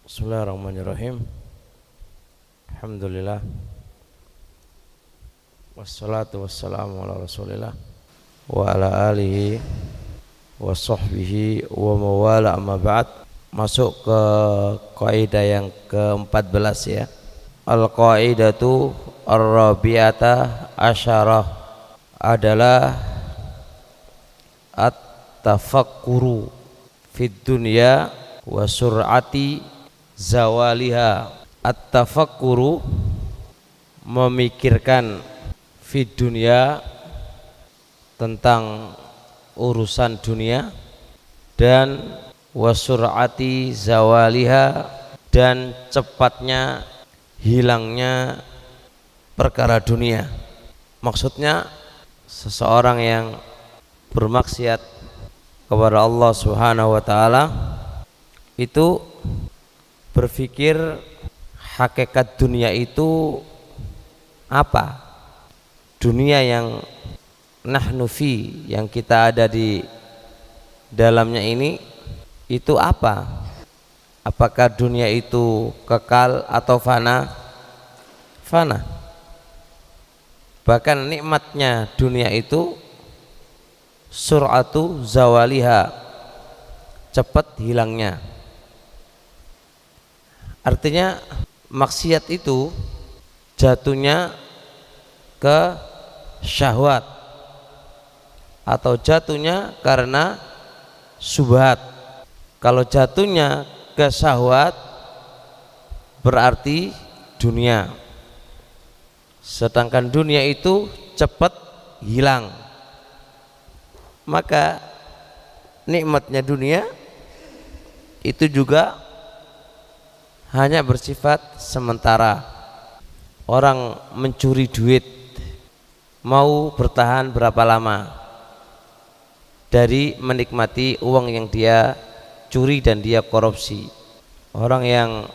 Bismillahirrahmanirrahim. Alhamdulillah. Wassalatu wassalamu ala Rasulillah wa ala alihi wa sahbihi wa mawala, amma ba'd. Masuk ke kaidah yang ke-14 ya. Al-qaidatu ar-rabi'ata asyarah adalah at-tafakkuru fid dunya wa sur'ati zawaliha. At-tafakkuru memikirkan fid dunya tentang urusan dunia, dan wa sur'ati zawaliha dan cepatnya hilangnya perkara dunia. Maksudnya seseorang yang bermaksiat kepada Allah Subhanahu wa taala itu berpikir hakikat dunia itu apa? Dunia yang nahnu fi, yang kita ada di dalamnya ini, itu apa? Apakah dunia itu kekal atau fana? Fana. Bahkan nikmatnya dunia itu sur'atu zawaliha, cepat hilangnya. Artinya maksiat itu jatuhnya ke syahwat atau jatuhnya karena syubhat. Kalau jatuhnya ke syahwat berarti dunia, sedangkan dunia itu cepat hilang. Maka nikmatnya dunia itu juga hanya bersifat sementara. Orang mencuri duit mau bertahan berapa lama dari menikmati uang yang dia curi dan dia korupsi. Orang yang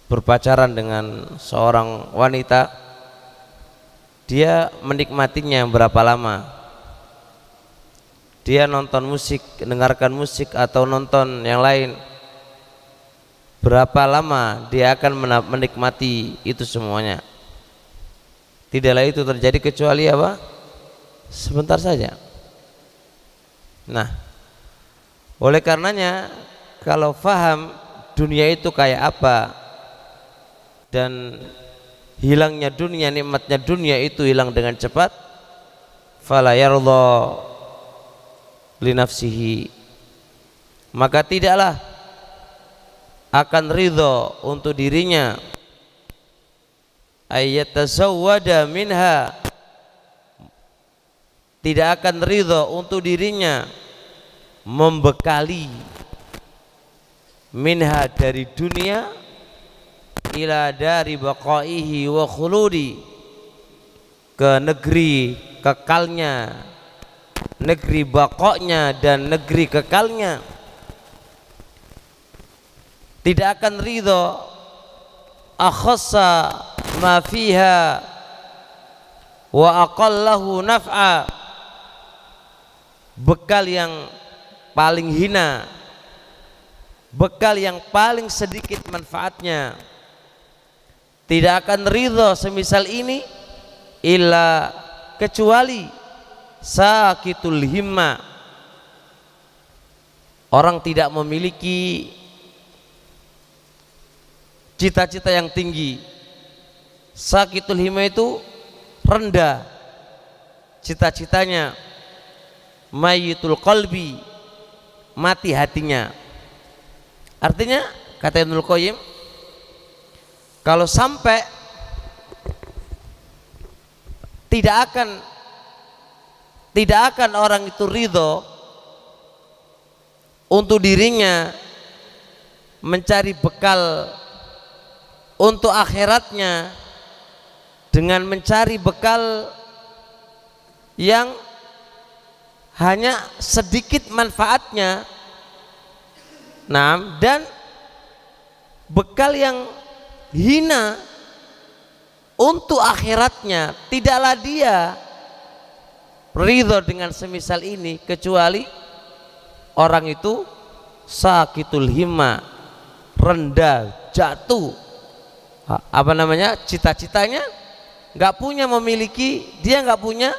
berpacaran dengan seorang wanita, dia menikmatinya berapa lama? Dia nonton musik, dengarkan musik atau nonton yang lain, berapa lama dia akan menikmati itu semuanya? Tidaklah itu terjadi kecuali apa? Sebentar saja. Nah, oleh karenanya kalau faham dunia itu kayak apa dan hilangnya dunia, nikmatnya dunia itu hilang dengan cepat, fala yardha li nafsihi, maka tidaklah akan ridho untuk dirinya ayyatazawwada minha, tidak akan ridho untuk dirinya membekali minha dari dunia ila dari baqaihi wa khuludi, ke negeri kekalnya, negeri baqoknya dan negeri kekalnya. Tidak akan ridho akhassa ma fiha wa aqallahu naf'a, bekal yang paling hina, bekal yang paling sedikit manfaatnya. Tidak akan ridho semisal ini illa kecuali sakitul himma, orang tidak memiliki cita-cita yang tinggi. Sakitul himma itu rendah cita-citanya, mayyitul qalbi, mati hatinya. Artinya kata Ibnul Qayyim, kalau sampai tidak akan orang itu ridho untuk dirinya mencari bekal untuk akhiratnya dengan mencari bekal yang hanya sedikit manfaatnya, nah, dan bekal yang hina untuk akhiratnya, tidaklah dia ridho dengan semisal ini kecuali orang itu sakitul himma, rendah, jatuh, apa namanya, cita-citanya nggak punya, memiliki, dia nggak punya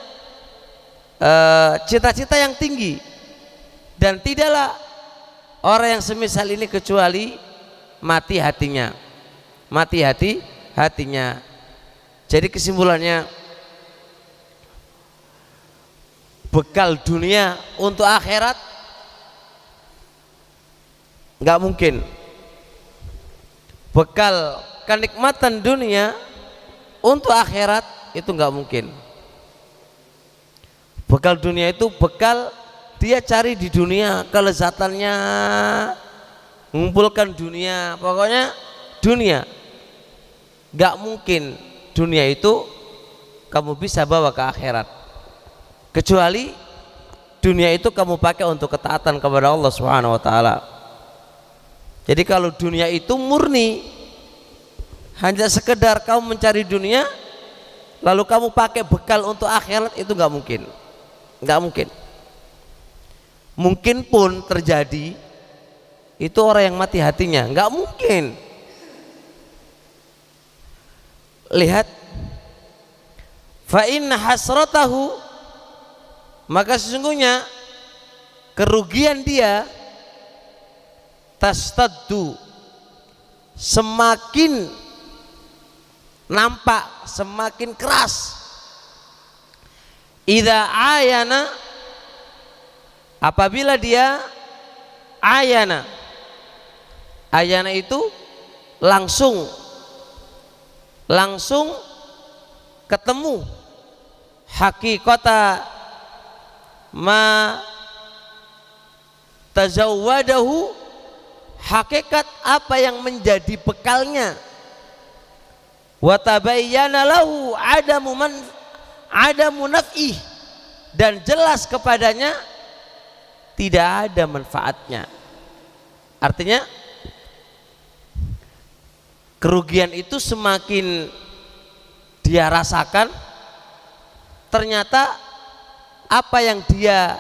cita-cita yang tinggi. Dan tidaklah orang yang semisal ini kecuali mati hatinya, mati hatinya. Jadi kesimpulannya, bekal dunia untuk akhirat nggak mungkin. Bekal kenikmatan dunia untuk akhirat itu nggak mungkin. Bekal dunia itu bekal dia cari di dunia, kelezatannya, mengumpulkan dunia, pokoknya dunia. Nggak mungkin dunia itu kamu bisa bawa ke akhirat, kecuali dunia itu kamu pakai untuk ketaatan kepada Allah Subhanahu wa taala. Jadi kalau dunia itu murni hanya sekedar kamu mencari dunia lalu kamu pakai bekal untuk akhirat, itu nggak mungkin. Nggak mungkin. Mungkin pun terjadi, itu orang yang mati hatinya, nggak mungkin. Lihat, fa inna hasratahu, maka sesungguhnya kerugian dia, tastaddu, semakin nampak, semakin keras. Idza ayana, apabila dia ayana, ayana itu langsung ketemu hakikata ma tazawwadahu, hakikat apa yang menjadi bekalnya, wa tabayyana lahu adamu naf'ih, dan jelas kepadanya tidak ada manfaatnya. Artinya kerugian itu semakin dia rasakan, ternyata apa yang dia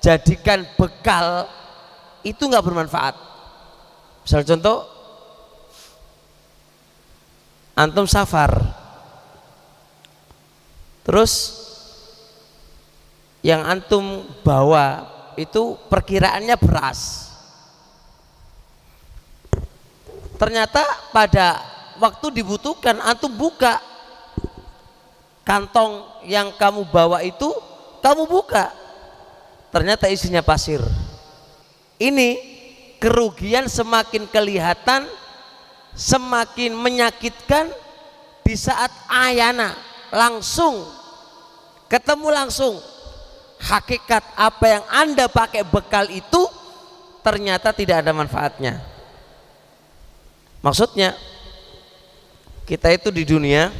jadikan bekal itu nggak bermanfaat. Misal contoh, antum safar, terus yang antum bawa itu perkiraannya beras. Ternyata pada waktu dibutuhkan antum buka kantong yang kamu bawa itu, kamu buka, ternyata isinya pasir. Ini kerugian semakin kelihatan, semakin menyakitkan di saat ayana, langsung ketemu, langsung hakikat apa yang Anda pakai bekal itu ternyata tidak ada manfaatnya. Maksudnya kita itu di dunia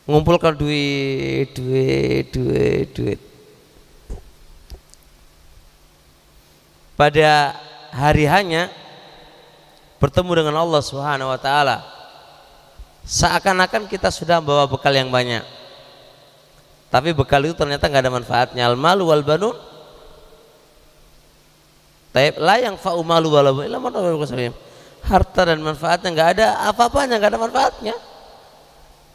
mengumpulkan duit. Pada hari hanya bertemu dengan Allah Subhanahu wa taala, seakan-akan kita sudah membawa bekal yang banyak, tapi bekal itu ternyata nggak ada manfaatnya. Al malu wal banun la yang fa'u malu wala banun illa man atallaha. Harta dan manfaatnya nggak ada, apa-apanya nggak ada manfaatnya.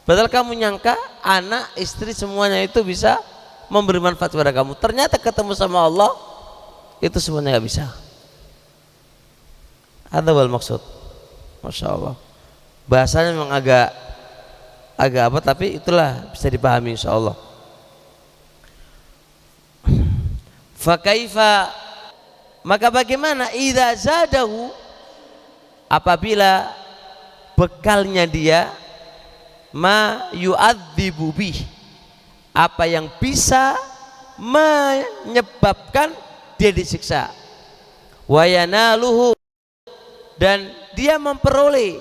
Padahal kamu nyangka anak, istri, semuanya itu bisa memberi manfaat kepada kamu, ternyata ketemu sama Allah itu semuanya nggak bisa. Ada wal maksud, masya Allah. Bahasanya memang agak apa, tapi itulah bisa dipahami insya Allah. Fakaifa, maka bagaimana idza zadahu, apabila bekalnya dia ma yu'adzibu bih, apa yang bisa menyebabkan dia disiksa, wa yanaluhu, dan dia memperoleh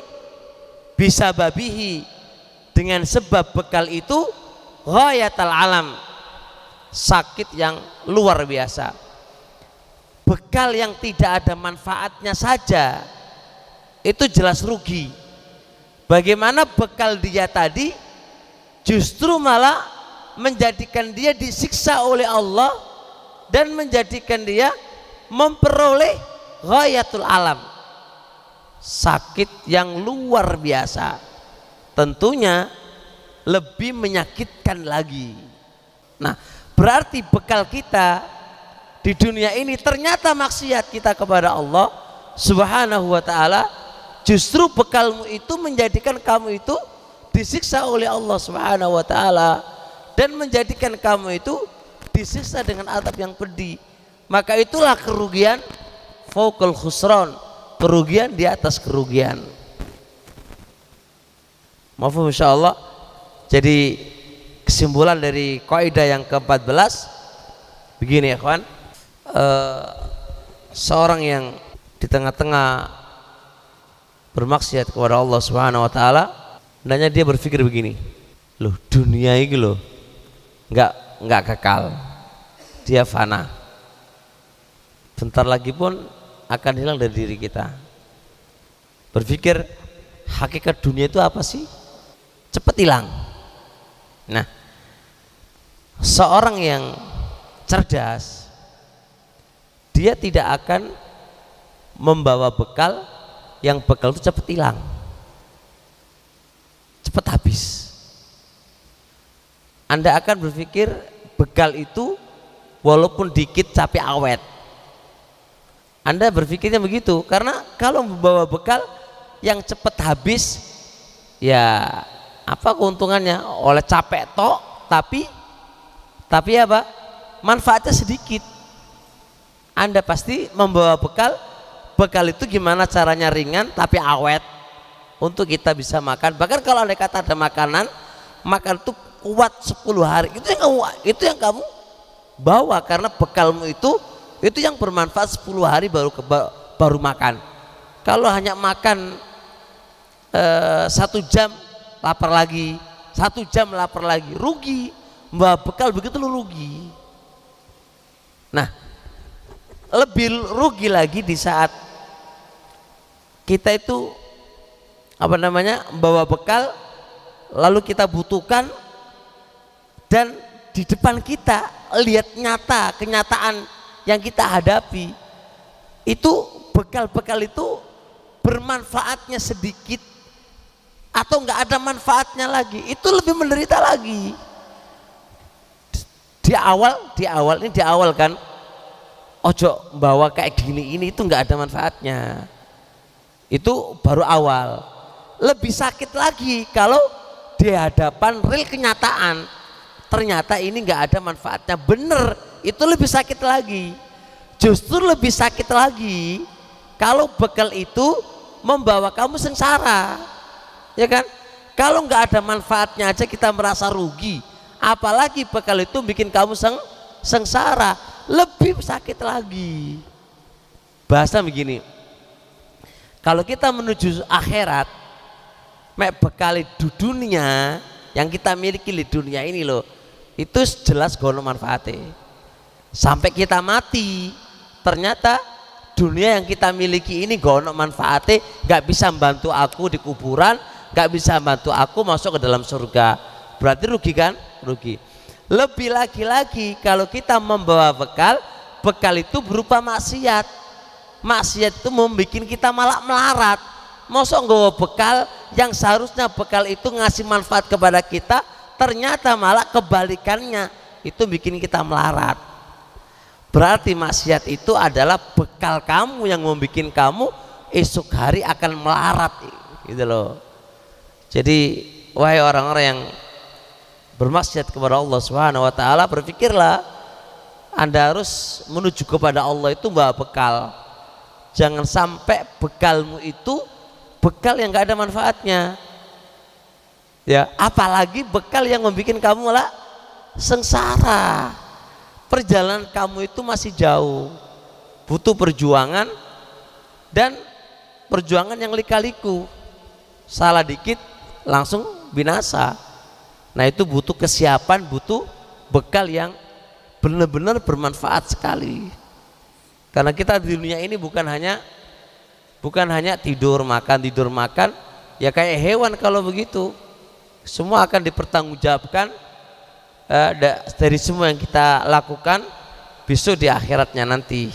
bisa babihi, dengan sebab bekal itu ghayatal alam, sakit yang luar biasa. Bekal yang tidak ada manfaatnya saja itu jelas rugi. Bagaimana bekal dia tadi justru malah menjadikan dia disiksa oleh Allah dan menjadikan dia memperoleh ghayatul alam, sakit yang luar biasa, tentunya lebih menyakitkan lagi. Nah, berarti bekal kita di dunia ini ternyata maksiat kita kepada Allah Subhanahu wa ta'ala. Justru bekalmu itu menjadikan kamu itu disiksa oleh Allah Subhanahu wa ta'ala, dan menjadikan kamu itu disiksa dengan azab yang pedih. Maka itulah kerugian fauqal khusran, kerugian di atas kerugian. Mafhum insyaallah. Jadi kesimpulan dari kaidah yang ke-14 begini ya kawan, seorang yang di tengah-tengah bermaksiat kepada Allah Subhanahu wa ta'ala, hendaknya dia berpikir begini, loh dunia ini loh enggak kekal, dia fana, bentar lagi pun akan hilang dari diri kita. Berpikir hakikat dunia itu apa sih? Cepat hilang. Nah, seorang yang cerdas, dia tidak akan membawa bekal yang bekal itu cepat hilang, cepat habis. Anda akan berpikir bekal itu walaupun dikit tapi awet. Anda berpikirnya begitu, karena kalau membawa bekal yang cepat habis, ya apa keuntungannya? Oleh capek tok, tapi apa? Manfaatnya sedikit. Anda pasti membawa bekal itu gimana caranya ringan tapi awet untuk kita bisa makan. Bahkan kalau andai kata ada makanan itu kuat 10 hari, itu yang kamu bawa, karena bekalmu itu yang bermanfaat 10 hari baru makan. Kalau hanya makan 1 jam lapar lagi, 1 jam lapar lagi, rugi. Bawa bekal begitu lu rugi. Nah, lebih rugi lagi di saat kita itu bawa bekal lalu kita butuhkan, dan di depan kita lihat nyata kenyataan yang kita hadapi itu bekal-bekal itu bermanfaatnya sedikit atau enggak ada manfaatnya lagi, itu lebih menderita lagi. Di awal kan, ojo bawa kayak gini, ini itu enggak ada manfaatnya. Itu baru awal. Lebih sakit lagi kalau di hadapan real kenyataan ternyata ini enggak ada manfaatnya, bener, itu lebih sakit lagi. Justru lebih sakit lagi kalau bekal itu membawa kamu sengsara, ya kan? Kalau enggak ada manfaatnya aja kita merasa rugi, apalagi bekal itu bikin kamu sengsara, lebih sakit lagi. Bahasa begini, kalau kita menuju akhirat, bekal di dunia yang kita miliki di dunia ini loh, itu jelas gono manfaatnya. Sampai kita mati, ternyata dunia yang kita miliki ini gono manfaatnya, gak bisa membantu aku di kuburan, gak bisa membantu aku masuk ke dalam surga. Berarti rugi kan? Rugi. Lebih lagi kalau kita membawa bekal itu berupa maksiat. Maksiat itu membuat kita malah melarat. Mosok nggawa bekal yang seharusnya bekal itu ngasih manfaat kepada kita, ternyata malah kebalikannya, itu bikin kita melarat. Berarti maksiat itu adalah bekal kamu yang membuat kamu esok hari akan melarat, gitu loh. Jadi wahai orang-orang yang bermaksiat kepada Allah Subhanahu wa ta'ala, berpikirlah Anda harus menuju kepada Allah itu bawa bekal. Jangan sampai bekalmu itu bekal yang gak ada manfaatnya, ya, apalagi bekal yang membuat kamu malah sengsara. Perjalanan kamu itu masih jauh, butuh perjuangan, dan perjuangan yang lika-liku, salah dikit langsung binasa. Nah, itu butuh kesiapan, butuh bekal yang benar-benar bermanfaat sekali. Karena kita di dunia ini bukan hanya tidur makan, ya kayak hewan. Kalau begitu semua akan dipertanggungjawabkan dari semua yang kita lakukan besok di akhiratnya nanti.